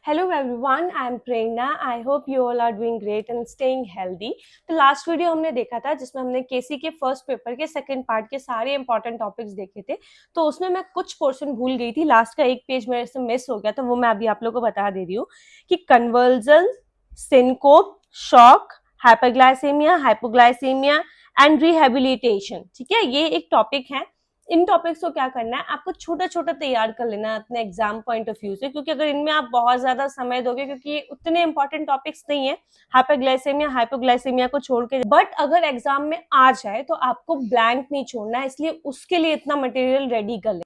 Hello everyone, I am Prerna. I hope you all are doing great and staying healthy. तो last video हमने देखा था जिसमें हमने केसी के फर्स्ट पेपर के सेकंड पार्ट के सारे इंपॉर्टेंट टॉपिक्स देखे थे। तो उसमें मैं कुछ पोर्शन भूल गई थी, लास्ट का एक पेज मेरे से मिस हो गया, तो वो मैं अभी आप लोगों को बता दे रही हूँ कि conversion, syncope, shock, hyperglycaemia, hypoglycaemia and rehabilitation. ठीक है, ये एक टॉपिक है। इन टॉपिक्स को क्या करना है, आपको छोटा छोटा तैयार कर लेना है अपने एग्जाम पॉइंट ऑफ व्यू से, क्योंकि अगर इनमें आप बहुत ज्यादा समय दोगे, क्योंकि ये उतने इंपॉर्टेंट टॉपिक्स नहीं है हाइपरग्लाइसेमिया हाइपोग्लाइसेमिया को छोड़ के, बट अगर एग्जाम में आ जाए तो आपको ब्लैंक नहीं छोड़ना है, इसलिए उसके लिए इतना मटेरियल रेडी कर ले।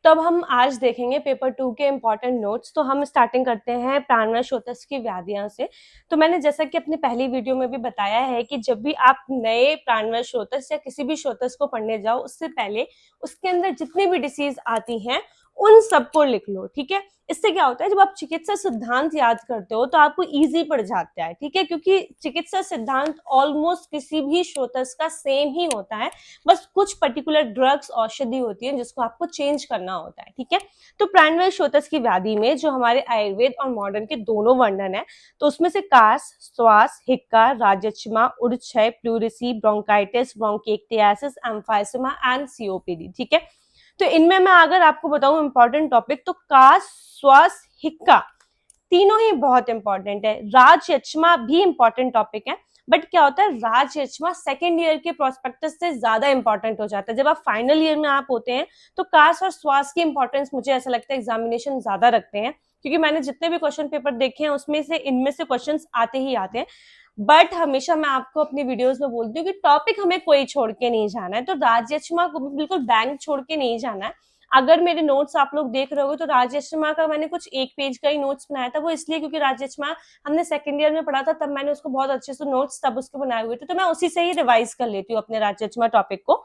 तब हम आज देखेंगे पेपर 2 के इंपॉर्टेंट नोट्स। तो हम स्टार्टिंग करते हैं प्राणवशोथस की व्याधियां से। तो मैंने जैसा कि अपनी पहली वीडियो में भी बताया है कि जब भी आप नए प्राणवशोथस या किसी भी शोथस को पढ़ने जाओ, उससे पहले उसके अंदर जितनी भी डिसीज आती हैं उन सबको लिख लो। ठीक है, इससे क्या होता है, जब आप चिकित्सा सिद्धांत याद करते हो तो आपको इजी पड़ जाता है। ठीक है, क्योंकि चिकित्सा सिद्धांत ऑलमोस्ट किसी भी शोथस का सेम ही होता है, बस कुछ पर्टिकुलर ड्रग्स औषधि होती है जिसको आपको चेंज करना होता है। ठीक है, तो प्राणवशोथस की व्याधि में जो हमारे आयुर्वेद और मॉडर्न के दोनों वर्णन है, तो उसमें से कास, श्वास, हिक्का, राजच्छमा, उड़क्षय, pleurisy, bronchitis, bronchiectasis, emphysema and COPD. ठीक है, तो इनमें मैं अगर आपको बताऊं इंपॉर्टेंट टॉपिक, तो कास, श्वास, हिक्का तीनों ही बहुत इंपॉर्टेंट है। राजयक्ष्मा भी इंपॉर्टेंट टॉपिक है, बट क्या होता है, राजयक्ष्मा सेकेंड ईयर के प्रोस्पेक्टस से ज्यादा इंपॉर्टेंट हो जाता है। जब आप फाइनल ईयर में आप होते हैं तो कास और श्वास की इंपॉर्टेंस मुझे ऐसा लगता है एग्जामिनेशन ज्यादा रखते हैं, क्योंकि मैंने जितने भी क्वेश्चन पेपर देखे हैं उसमें से इनमें से क्वेश्चन आते ही आते हैं। बट हमेशा मैं आपको अपनी वीडियोस में बोलती हूँ कि टॉपिक हमें कोई छोड़ के नहीं जाना है, तो राजयक्ष्मा को बिल्कुल बैंक छोड़ के नहीं जाना है। अगर मेरे नोट्स आप लोग देख रहे हो तो राजयक्ष्मा का मैंने कुछ एक पेज का ही नोट्स बनाया था, वो इसलिए क्योंकि राजयक्ष्मा हमने सेकंड ईयर में पढ़ा था, तब मैंने उसको बहुत अच्छे से नोट्स तब उसके बनाए हुए थे, तो मैं उसी से ही रिवाइज कर लेती हूँ अपने राजयक्ष्मा टॉपिक को।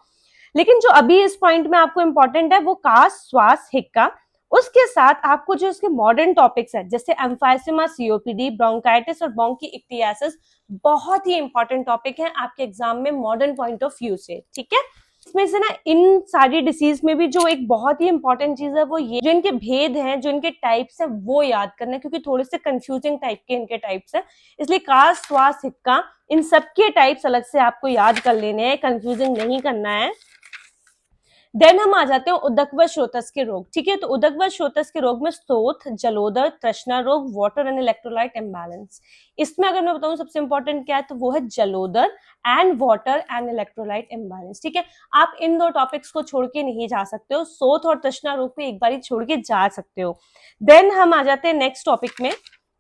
लेकिन जो अभी इस पॉइंट में आपको इंपॉर्टेंट है वो कास, श्वास, हिक्का, उसके साथ आपको जो इसके मॉडर्न टॉपिक्स है जैसे एम्फाइसेमा, सीओपीडी, ब्रोंकाइटिस और ब्रोंकिएक्टियासिस, बहुत ही इंपॉर्टेंट टॉपिक है आपके एग्जाम में मॉडर्न पॉइंट ऑफ व्यू से। ठीक है, इसमें से ना इन सारी डिसीज में भी जो एक बहुत ही इंपॉर्टेंट चीज है वो ये, जो इनके भेद हैं, जो इनके टाइप्स है वो याद करना है, क्योंकि थोड़े से कंफ्यूजिंग टाइप के इनके टाइप्स है, इसलिए कास, श्वास, हिक्का इन सबके टाइप्स अलग से आपको याद कर लेने हैं, कंफ्यूजिंग नहीं करना है। देन हम आ जाते हैं उदकवश के रोग। ठीक है, तो उदकवश के रोग में शोथ, जलोदर, तृष्णा रोग, वाटर एंड इलेक्ट्रोलाइट इम्बैलेंस। इसमें अगर मैं बताऊं सबसे इंपॉर्टेंट क्या है, तो वो है जलोदर and water and electrolyte imbalance. ठीक है, आप इन दो टॉपिक्स को छोड़ के नहीं जा सकते हो, शोथ और तृष्णा रोग को एक बार छोड़ के जा सकते हो। देन हम आ जाते हैं नेक्स्ट टॉपिक में,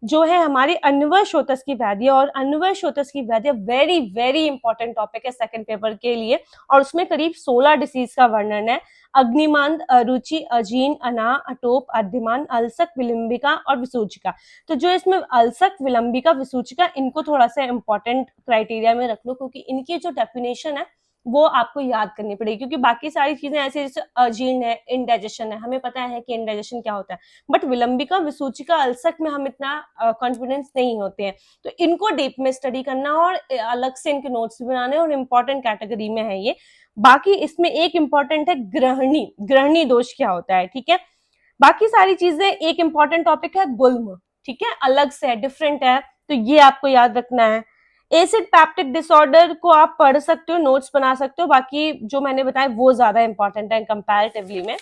जो है हमारी अन्वशोथस की व्याधि। और अन्वशोथस की व्याधि वेरी वेरी इंपॉर्टेंट टॉपिक है सेकंड पेपर के लिए, और उसमें करीब 16 डिसीज का वर्णन है। अग्निमांद, अरुचि, अजीन, अना, अटोप, अध्यमान, अल्सक, विलंबिका और विसूचिका। तो जो इसमें अल्सक, विलंबिका, विसूचिका, इनको थोड़ा सा इंपॉर्टेंट क्राइटेरिया में रख लो, क्योंकि इनकी जो डेफिनेशन है वो आपको याद करनी पड़ेगी, क्योंकि बाकी सारी चीजें ऐसे जैसे अजीर्ण है, इनडाइजेशन है, हमें पता है कि इनडाइजेशन क्या होता है, बट विलंबिका, विसूचिका, अल्सक में हम इतना कॉन्फिडेंस नहीं होते हैं। तो इनको डीप में स्टडी करना और अलग से इनके नोट्स भी बनाने, और इम्पोर्टेंट कैटेगरी में है ये। बाकी इसमें एक इम्पोर्टेंट है ग्रहणी, ग्रहणी दोष क्या होता है। ठीक है, बाकी सारी चीजें, एक इम्पोर्टेंट टॉपिक है गुल्म। ठीक है, अलग से है, डिफरेंट है, तो ये आपको याद रखना है। एसिड पैप्टिक डिसऑर्डर को आप पढ़ सकते हो, नोट्स बना सकते हो, बाकी जो मैंने बताया वो ज्यादा इंपॉर्टेंट है कंपैरेटिवली में।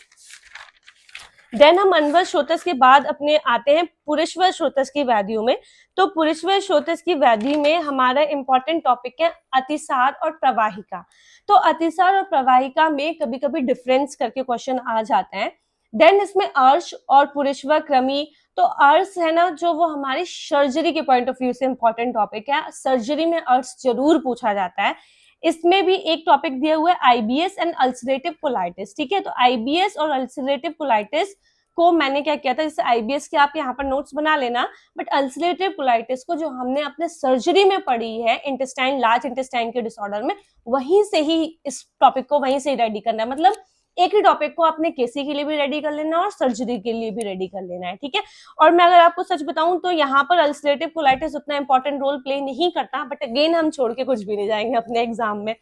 देन हम अन्वशोथस के बाद अपने आते हैं पुरुषवशोथस की व्याधियों में। तो पुरुषवशोथस की व्याधि में हमारा इंपॉर्टेंट टॉपिक है अतिसार और प्रवाहिका। तो अतिसार और प्रवाहिका में कभी कभी डिफरेंस करके क्वेश्चन आ जाते हैं। देन इसमें अर्श और पुरुषव क्रमी। तो अर्श है ना, जो वो हमारी सर्जरी के पॉइंट ऑफ व्यू से इंपॉर्टेंट टॉपिक है, सर्जरी में अर्श जरूर पूछा जाता है। इसमें भी एक टॉपिक दिया हुआ है आईबीएस एंड अल्सरेटिव कोलाइटिस। ठीक है, तो आईबीएस और अल्सरेटिव कोलाइटिस को मैंने क्या किया था, जैसे आईबीएस के आप यहाँ पर नोट्स बना लेना, बट अल्सरेटिव कोलाइटिस को जो हमने अपने सर्जरी में पढ़ी है इंटेस्टाइन, लार्ज इंटेस्टाइन के डिसऑर्डर में, वहीं से ही इस टॉपिक को वहीं से ही रेडी करना है। मतलब एक ही टॉपिक को आपने केसी के लिए भी रेडी कर लेना और सर्जरी के लिए भी रेडी कर लेना है। ठीक है, और मैं अगर आपको सच बताऊं तो यहाँ पर अल्सरेटिव कोलाइटिस उतना इंपॉर्टेंट रोल प्ले नहीं करता, बट अगेन हम छोड़ के कुछ भी नहीं जाएंगे अपने एग्जाम में।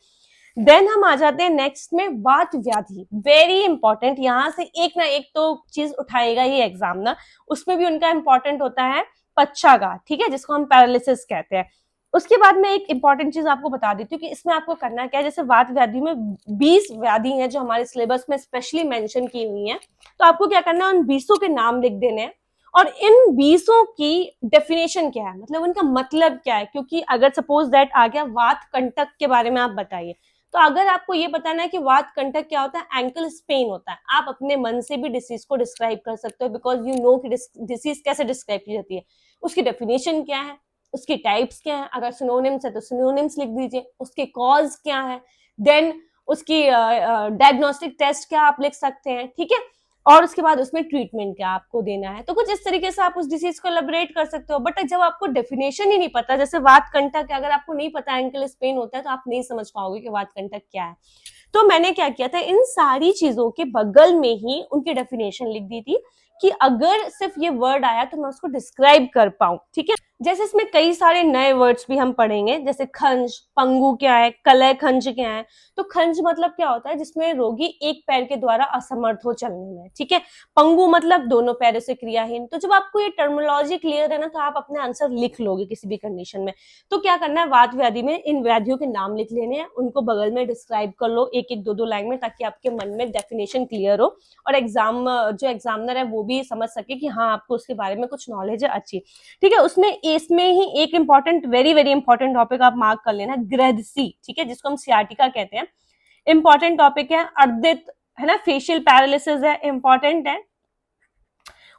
देन हम आ जाते हैं नेक्स्ट में वात व्याधि, वेरी इंपॉर्टेंट। यहाँ से एक ना एक तो चीज उठाएगा ही एग्जाम ना, उसमें भी उनका इंपॉर्टेंट होता है पक्षाघात, ठीक है, जिसको हम पैरालिसिस कहते हैं। उसके बाद में एक इंपॉर्टेंट चीज आपको बता देती हूँ कि इसमें आपको करना क्या है। जैसे वात व्याधि में 20 व्याधि हैं जो हमारे सिलेबस में स्पेशली मेंशन की हुई हैं, तो आपको क्या करना है, उन 20 के नाम लिख देने हैं और इन 20 की डेफिनेशन क्या है, मतलब उनका मतलब क्या है। क्योंकि अगर सपोज दैट आ गया वात कंटक के बारे में आप बताइए, तो अगर आपको ये बताना है कि वात कंटक क्या होता है, एंकल स्पेन होता है, आप अपने मन से भी डिसीज को डिस्क्राइब कर सकते हो, बिकॉज यू नो कि डिसीज कैसे डिस्क्राइब की जाती है, उसकी डेफिनेशन क्या है, उसकी टाइप्स क्या है, अगर सिनोनिम्स है तो सिनोनिम्स लिख दीजिए, उसके कॉज क्या है, देन उसकी डायग्नोस्टिक टेस्ट क्या आप लिख सकते हैं, ठीक है, और उसके बाद उसमें ट्रीटमेंट क्या आपको देना है। तो कुछ इस तरीके से आप उस डिसीज को एलैबोरेट कर सकते हो। बट जब आपको डेफिनेशन ही नहीं पता, जैसे वात कंटक है, अगर आपको नहीं पता एंकल स्पेन होता है, तो आप नहीं समझ पाओगे कि वात कंटक क्या है। तो मैंने क्या किया था, इन सारी चीजों के बगल में ही उनकी डेफिनेशन लिख दी थी कि अगर सिर्फ ये वर्ड आया तो मैं उसको डिस्क्राइब कर पाऊं, ठीक है। जैसे इसमें कई सारे नए वर्ड्स भी हम पढ़ेंगे, जैसे खंज, पंगु क्या है, कलय खंज क्या है। तो खंज मतलब क्या होता है, जिसमें रोगी एक पैर के द्वारा असमर्थ हो चलने में, ठीक है। पंगु मतलब दोनों पैरों से क्रियाहीन। तो जब आपको ये टर्मिनोलॉजी क्लियर है ना, तो आप अपने आंसर लिख लोगे किसी भी कंडीशन में। तो क्या करना है, वात व्याधि में इन व्याधियों के नाम लिख लेने हैं, उनको बगल में डिस्क्राइब कर लो एक एक दो दो लाइन में, ताकि आपके मन में डेफिनेशन क्लियर हो और एग्जाम जो एग्जामिनर है वो भी समझ सके कि हाँ आपको उसके बारे में कुछ नॉलेज है अच्छी, ठीक है। उसमें इसमें ही एक important, very very important topic आप मार्क कर लेना, ग्रहदसी, ठीक है, जिसको हम सियाटिका कहते हैं। इंपॉर्टेंट टॉपिक है। अर्दित है ना, फेशियल पैरालिसिस है, इंपॉर्टेंट है।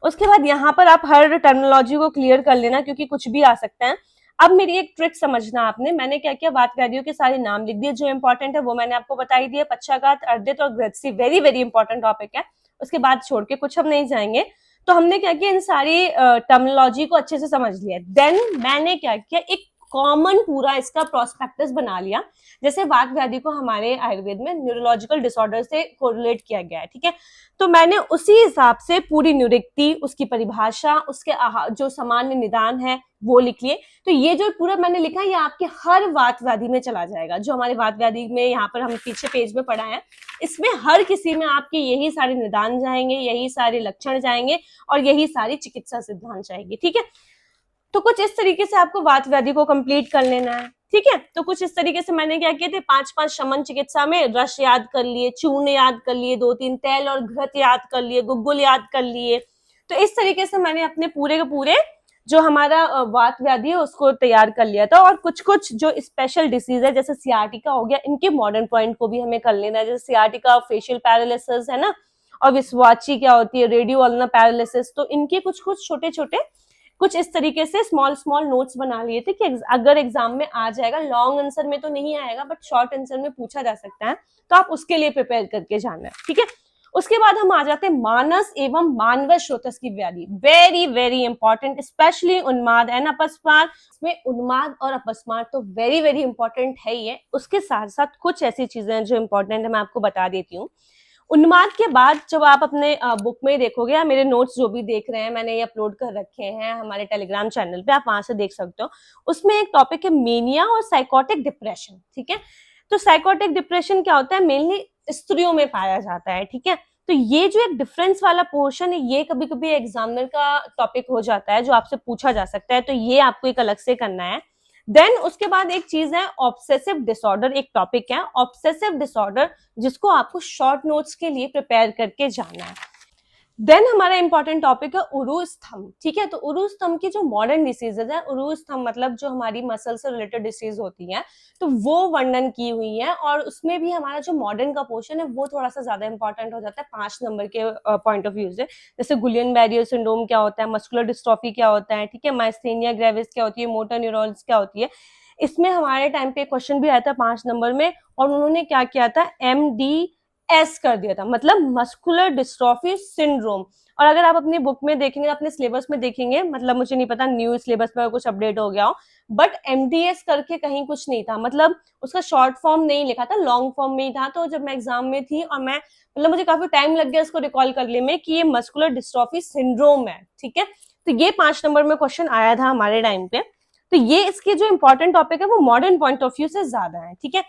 उसके बाद यहाँ पर आप हर टर्मिनोलॉजी को क्लियर कर लेना, क्योंकि कुछ भी आ सकता है। अब मेरी एक ट्रिक समझना आपने, मैंने क्या किया, वात व्याधियों के सारे नाम लिख दिए, जो इंपॉर्टेंट है वो मैंने आपको बताई दिया, पक्षाघात, अर्दित और ग्रहदसी, वेरी वेरी इंपॉर्टेंट टॉपिक है। उसके बाद छोड़ के कुछ हम नहीं जाएंगे। तो हमने क्या किया, इन सारी टर्मिनोलॉजी को अच्छे से समझ लिया। देन मैंने क्या किया, एक कॉमन पूरा इसका प्रोस्पेक्टस बना लिया। जैसे वात व्याधि को हमारे आयुर्वेद में न्यूरोलॉजिकल डिसऑर्डर से कोरिलेट किया गया है, ठीक है। तो मैंने उसी हिसाब से पूरी न्यूरिक्ति, उसकी परिभाषा, उसके जो सामान्य निदान है वो लिख लिए। तो ये जो पूरा मैंने लिखा है, ये आपके हर वात व्याधि में चला जाएगा। जो हमारे वात व्याधि में यहाँ पर हम पीछे पेज में पढ़ा है, इसमें हर किसी में आपके यही सारे निदान जाएंगे, यही सारे लक्षण जाएंगे और यही सारी चिकित्सा सिद्धांत जाएंगे, ठीक है। तो कुछ इस तरीके से आपको वात व्याधि को कंप्लीट कर लेना है, ठीक है। तो कुछ इस तरीके से मैंने क्या किए थे, 5 शमन चिकित्सा में रस याद कर लिए, चूर्ण याद कर लिए, 2-3 तेल और घृत याद कर लिए, गुग्गुल याद कर लिए। तो इस तरीके से मैंने अपने पूरे के पूरे जो हमारा वात व्याधि है उसको तैयार कर लिया था। और कुछ कुछ जो स्पेशल डिसीज है, जैसे सियाटिका हो गया, इनके मॉडर्न पॉइंट को भी हमें कर लेना है। जैसे सियाटिका फेशियल पैरालिसिस है ना, और विश्वाची क्या होती है, रेडियो अल्ना पैरालिसिस। तो इनके कुछ कुछ छोटे छोटे कुछ इस तरीके से स्मॉल स्मॉल नोट्स बना लिए थे कि अगर एग्जाम में आ जाएगा, लॉन्ग आंसर में तो नहीं आएगा बट शॉर्ट आंसर में पूछा जा सकता है, तो आप उसके लिए प्रिपेयर करके जाना है, ठीक है। उसके बाद हम आ जाते हैं मानस एवं मानव स्रोतस की व्याधि, वेरी वेरी इंपॉर्टेंट, स्पेशली उन्माद एंड अपस्मार। इसमें उन्माद और अपस्मार तो वेरी वेरी इंपॉर्टेंट है ही है, उसके साथ साथ कुछ ऐसी चीजें जो इंपॉर्टेंट है मैं आपको बता देती हूँ। उन्माद के बाद जब आप अपने बुक में देखोगे, या मेरे नोट्स जो भी देख रहे हैं मैंने ये अपलोड कर रखे हैं हमारे टेलीग्राम चैनल पे, आप वहां से देख सकते हो। उसमें एक टॉपिक है मेनिया और साइकोटिक डिप्रेशन, ठीक है। तो साइकोटिक डिप्रेशन क्या होता है, मेनली स्त्रियों में पाया जाता है, ठीक है। तो ये जो एक डिफरेंस वाला पोर्शन है, ये कभी कभी एग्जामिनर का टॉपिक हो जाता है जो आपसे पूछा जा सकता है, तो ये आपको एक अलग से करना है। देन उसके बाद एक चीज है ऑब्सेसिव डिसऑर्डर, एक टॉपिक है ऑब्सेसिव डिसऑर्डर, जिसको आपको शॉर्ट नोट्स के लिए प्रिपेयर करके जाना है। देन हमारा इंपॉर्टेंट टॉपिक है उरु स्तंभ, ठीक है। तो उरु स्तंभ की जो मॉडर्न डिसीजेज है, उरु स्तंभ मतलब जो हमारी मसल से रिलेटेड डिसीज होती है, तो वो वर्णन की हुई है। और उसमें भी हमारा जो मॉडर्न का पोर्शन है वो थोड़ा सा ज्यादा इंपॉर्टेंट हो जाता है 5 नंबर के पॉइंट ऑफ व्यू से। जैसे गुलियन बैरियर सिंड्रोम क्या होता है, मस्कुलर डिस्ट्रॉफी क्या होता है, ठीक है, माइस्थेनिया ग्रेविस क्या होती है, मोटर न्यूरॉन्स क्या होती है। इसमें हमारे टाइम पे क्वेश्चन भी आया था 5 नंबर में, और उन्होंने क्या किया था, MDS कर दिया था, मतलब मस्कुलर डिस्ट्रॉफी सिंड्रोम। और अगर आप अपनी बुक में देखेंगे, अपने सिलेबस में देखेंगे, मतलब मुझे नहीं पता न्यू सिलेबस में कुछ अपडेट हो गया हो, बट MDS करके कहीं कुछ नहीं था, मतलब उसका शॉर्ट फॉर्म नहीं लिखा था, लॉन्ग फॉर्म में ही था। तो जब मैं एग्जाम में थी और मैं मतलब मुझे काफी टाइम लग गया इसको रिकॉल करने में कि ये मस्कुलर डिस्ट्रॉफी सिंड्रोम है, ठीक है। तो ये 5 नंबर में क्वेश्चन आया था हमारे टाइम पे। तो ये इसके जो इंपॉर्टेंट टॉपिक है वो मॉडर्न पॉइंट ऑफ व्यू से ज्यादा है, ठीक है।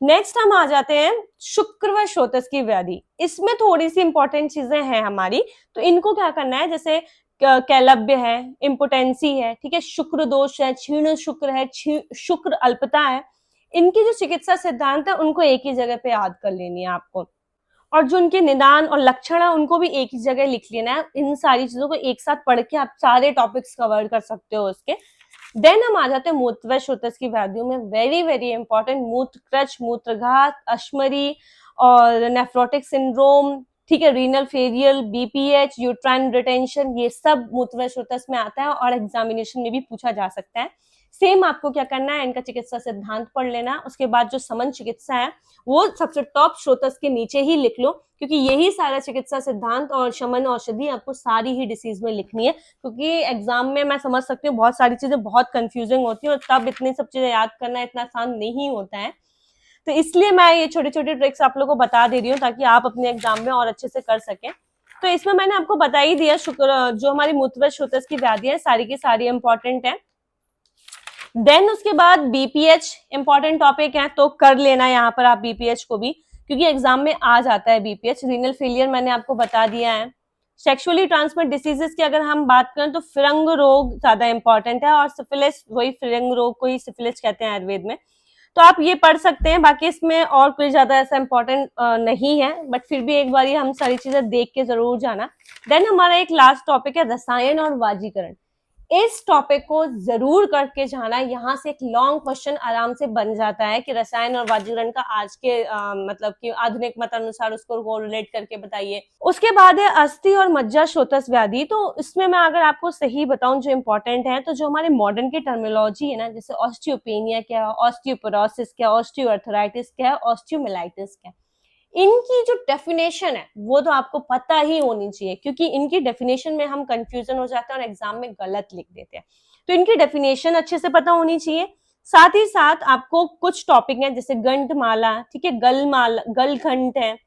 नेक्स्ट हम आ जाते हैं शुक्र व श्रोतस की व्याधि। इसमें थोड़ी सी इंपॉर्टेंट चीजें हैं हमारी, तो इनको क्या करना है, जैसे कैलब्य है, इम्पोटेंसी है, ठीक है, शुक्र दोष है, क्षीण शुक्र है, शुक्र अल्पता है। इनकी जो चिकित्सा सिद्धांत है उनको एक ही जगह पे याद कर लेनी है आपको, और जो उनके निदान और लक्षण है उनको भी एक ही जगह लिख लेना है। इन सारी चीजों को एक साथ पढ़ के आप सारे टॉपिक्स कवर कर सकते हो उसके। देन हम आ जाते हैं मूत्र व श्रोतस की व्याधियों में। वेरी वेरी इंपॉर्टेंट, मूत्र क्रच, मूत्रघात, अश्मरी और नेफ्रोटिक सिंड्रोम, ठीक है, renal failure, BPH, uterine retention, ये सब मूत्र व श्रोतस में आता है और एग्जामिनेशन में भी पूछा जा सकता है। सेम आपको क्या करना है, इनका चिकित्सा सिद्धांत पढ़ लेना, उसके बाद जो समन चिकित्सा है वो सबसे टॉप श्रोतस के नीचे ही लिख लो, क्योंकि यही सारा चिकित्सा सिद्धांत और शमन औषधि आपको सारी ही डिसीज में लिखनी है, क्योंकि एग्जाम में मैं समझ सकती हूँ बहुत सारी चीजें बहुत कंफ्यूजिंग होती है और तब इतनी सब चीजें याद करना इतना आसान नहीं होता है। तो इसलिए मैं ये छोटी छोटी ट्रिक्स आप लोगों को बता दे रही हूँ ताकि आप अपने एग्जाम में और अच्छे से कर सकें। तो इसमें मैंने आपको बता ही दिया, शुक्र जो हमारी मूत्र व श्रोतस की व्याधि है सारी की सारी इंपॉर्टेंट है। देन उसके बाद बीपीएच इंपॉर्टेंट टॉपिक है, तो कर लेना यहाँ पर आप बीपीएच को भी, क्योंकि एग्जाम में आ जाता है बीपीएच। रीनल फेलियर मैंने आपको बता दिया है। सेक्सुअली ट्रांसमिट डिसीजेस की अगर हम बात करें तो फिरंग रोग ज्यादा इंपॉर्टेंट है, और सिफिलिस, वही फिरंग रोग को ही सिफिलिस कहते हैं आयुर्वेद में, तो आप ये पढ़ सकते हैं। बाकी इसमें और कोई ज्यादा ऐसा इंपॉर्टेंट नहीं है, बट फिर भी एक बार हम सारी चीजें देख के जरूर जाना। देन हमारा एक लास्ट टॉपिक है रसायन और वाजीकरण। इस टॉपिक को जरूर करके जाना, यहाँ से एक लॉन्ग क्वेश्चन आराम से बन जाता है कि रसायन और वाजीकरण का आज के मतलब कि आधुनिक मत अनुसार उसको रिलेट करके बताइए। उसके बाद है अस्थि और मज्जा श्रोतस व्याधि। तो इसमें मैं अगर आपको सही बताऊं जो इंपॉर्टेंट है, तो जो हमारे मॉडर्न की टर्मिनोलॉजी है ना, जैसे ऑस्टियोपेनिया क्या है, ऑस्टियोपोरोसिस क्या, ऑस्टियोआर्थराइटिस क्या, ऑस्टियोमिलाइटिस क्या, इनकी जो डेफिनेशन है वो तो आपको पता ही होनी चाहिए, क्योंकि इनकी डेफिनेशन में हम कंफ्यूजन हो जाते हैं और एग्जाम में गलत लिख देते हैं। तो इनकी डेफिनेशन अच्छे से पता होनी चाहिए। साथ ही साथ आपको कुछ टॉपिक हैं जैसे गंठमाला, ठीक है, गलमाला, गलघंट है,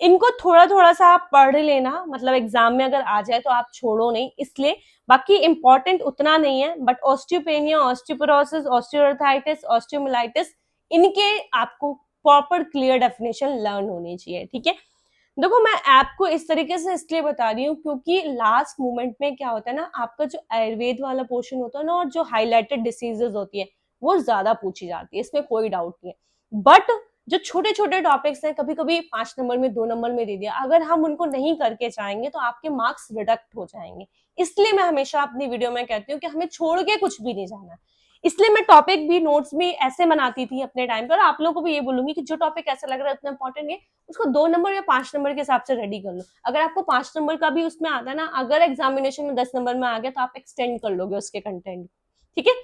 इनको थोड़ा थोड़ा सा आप पढ़ लेना, मतलब एग्जाम में अगर आ जाए तो आप छोड़ो नहीं इसलिए। बाकी इंपॉर्टेंट उतना नहीं है, बट ऑस्टियोपेनिया, ऑस्टियोपोरोसिस, ऑस्टियोआर्थराइटिस, ऑस्टियोमिलाइटिस, इनके आपको प्रॉपर क्लियर डेफिनेशन लर्न होनी चाहिए, ठीक है। देखो मैं आपको इस तरीके से इसलिए बता रही हूँ क्योंकि लास्ट मोमेंट में क्या होता है ना, आपका जो आयुर्वेद वाला पोर्शन होता है ना, और जो हाईलाइटेड डिसीजेस होती है वो ज्यादा पूछी जाती है, इसमें कोई डाउट नहीं है। बट जो छोटे छोटे टॉपिक्स हैं, कभी कभी 5 नंबर में 2 नंबर में दे दिया, अगर हम उनको नहीं करके जाएंगे तो आपके मार्क्स रिडक्ट हो जाएंगे। इसलिए मैं हमेशा अपनी वीडियो में कहती हूँ कि हमें छोड़ के कुछ भी नहीं जाना। इसलिए मैं टॉपिक भी, नोट्स भी ऐसे बनाती थी अपने टाइम पर, और आप लोगों को भी ये बोलूंगी कि जो टॉपिक ऐसा लग रहा है इतना इंपॉर्टेंट है, उसको 2 नंबर या 5 नंबर के हिसाब से रेडी कर लो। अगर आपको 5 नंबर का भी उसमें आता है ना, अगर एग्जामिनेशन में 10 नंबर में आ गया तो आप एक्सटेंड कर लोगे उसके कंटेंट, ठीक है।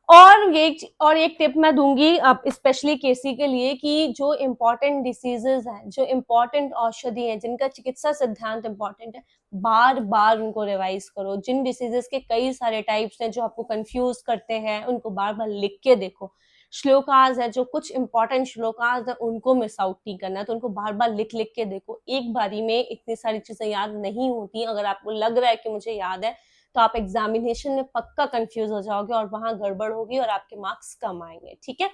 और एक टिप मैं दूंगी अब स्पेशली केसी के लिए, कि जो इम्पोर्टेंट डिसीजेस हैं, जो इम्पोर्टेंट औषधि हैं, जिनका चिकित्सा सिद्धांत इम्पोर्टेंट है, बार बार उनको रिवाइज करो। जिन डिसीजेस के कई सारे टाइप्स हैं जो आपको कंफ्यूज करते हैं, उनको बार बार लिख के देखो। श्लोकाज है, जो कुछ इंपॉर्टेंट श्लोकाज है उनको मिस आउट नहीं करना है, तो उनको बार बार लिख लिख के देखो। एक बारी में इतनी सारी चीजें याद नहीं होती। अगर आपको लग रहा है कि मुझे याद है, तो आप एग्जामिनेशन में पक्का कंफ्यूज हो जाओगे और वहां गड़बड़ होगी और आपके मार्क्स कम आएंगे, ठीक है।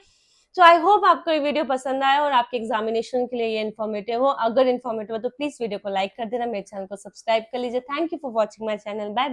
तो आई होप आपको ये वीडियो पसंद आया और आपके एग्जामिनेशन के लिए ये इन्फॉर्मेटिव हो। अगर इन्फॉर्मेटिव हो तो प्लीज वीडियो को लाइक कर देना, मेरे चैनल को सब्सक्राइब कर लीजिए। Thank you for watching my channel. Bye bye.